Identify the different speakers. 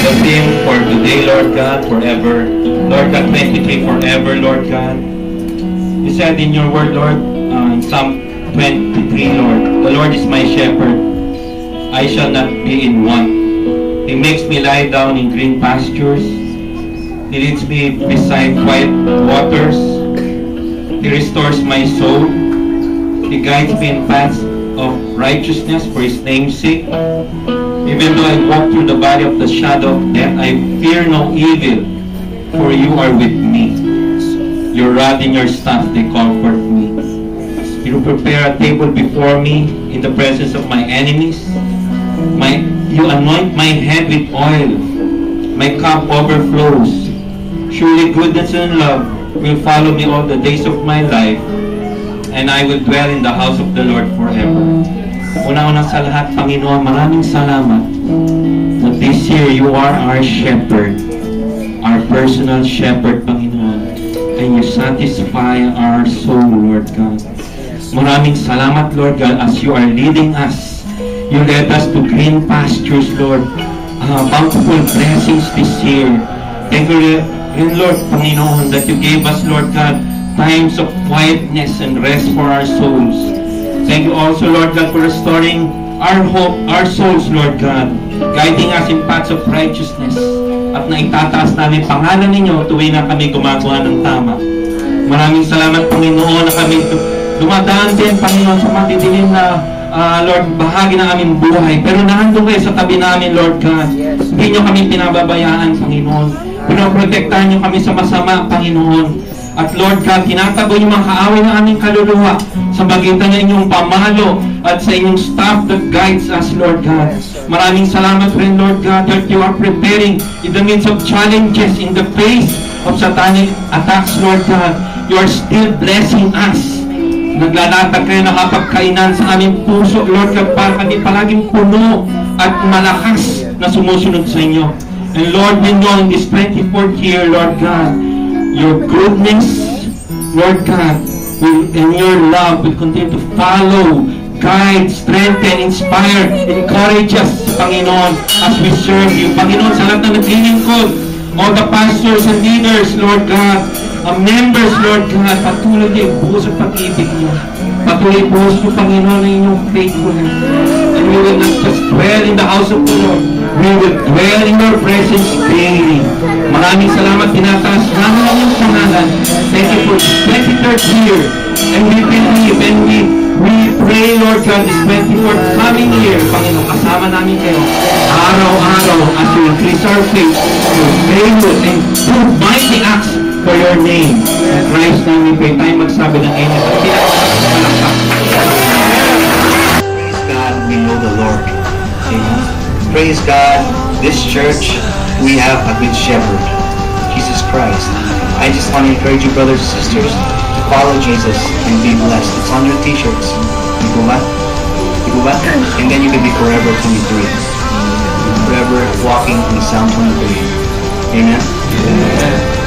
Speaker 1: the theme for today, Lord God, forever. Lord God, 23, forever, Lord God. You said in your word, Lord, in Psalm 23, Lord, the Lord is my shepherd. I shall not be in want. He makes me lie down in green pastures. He leads me beside quiet waters. He restores my soul. He guides me in paths of righteousness for His name's sake. Even though I walk through the valley of the shadow of death, I fear no evil, for You are with me. Your rod and Your staff, they comfort me. You prepare a table before me in the presence of my enemies. You anoint my head with oil. My cup overflows. Surely goodness and love will follow me all the days of my life, and I will dwell in the house of the Lord forever. Una-una sa lahat, Panginoon, maraming salamat that this year You are our shepherd, our personal shepherd, Panginoon, and You satisfy our soul, Lord God. Maraming salamat, Lord God, as You are leading us. You led us to green pastures, Lord. Bountiful blessings this year. Thank You, Lord, Panginoon, that You gave us, Lord God, times of quietness and rest for our souls. Thank You also, Lord God, for restoring our hope, our souls, Lord God, guiding us in paths of righteousness, at naitataas namin pangalan Ninyo tuwing na kami gumagawa ng tama. Maraming salamat, Panginoon, na kami dumadaan din, Panginoon, sa matidilim na Lord, bahagi ng aming buhay. Pero nandun kayo sa tabi namin, Lord God. Hindi Nyo kami pinababayaan, Panginoon. Pinoprotektahan Nyo kami sa masama, Panginoon. At Lord God, tinatago Yung mga kaaway ng aming kaluluwa sa magitan ng Inyong pamalo at sa Inyong staff that guides us, Lord God. Maraming salamat rin, Lord God, that You are preparing in the midst of challenges, in the face of satanic attacks, Lord God. You are still blessing us. Naglalatag kayo ng kapagkainan sa aming puso, Lord God, para kami palaging puno at malakas na sumusunod sa Inyo. And Lord, we know in this 24th year, Lord God, Your goodness, Lord God, and Your love will continue to follow, guide, strengthen, inspire, encourage us, Panginoon, as we serve You. Panginoon, sa lahat ng naglilingkod, all the pastors and leaders, Lord God, members, Lord God, patuloy Niyo buhos at pag-ibig Niyo. Patuloy buhos Niyo, Panginoon, ang Inyong faithfulness. And we will not just dwell in the house of the Lord. We will dwell in Your presence daily. Maraming salamat, tinataas namin ang Iyong pangalan. Thank You for this 23rd year. And we believe and we pray, Lord God, this 24th coming year, Panginoon, kasama namin kayo araw-araw as You increase our faith, Your faithful and do mighty acts for Your name. In Christ's name we pray. Tayo magsabi ng amen.
Speaker 2: Praise God, we know the Lord. Amen. Praise God, this church, we have a good shepherd, Jesus Christ. I just want to encourage you, brothers and sisters, to follow Jesus and be blessed. It's on your t-shirts. You go back? And then you can be forever 23. Forever walking in Psalm 23. Amen? Amen.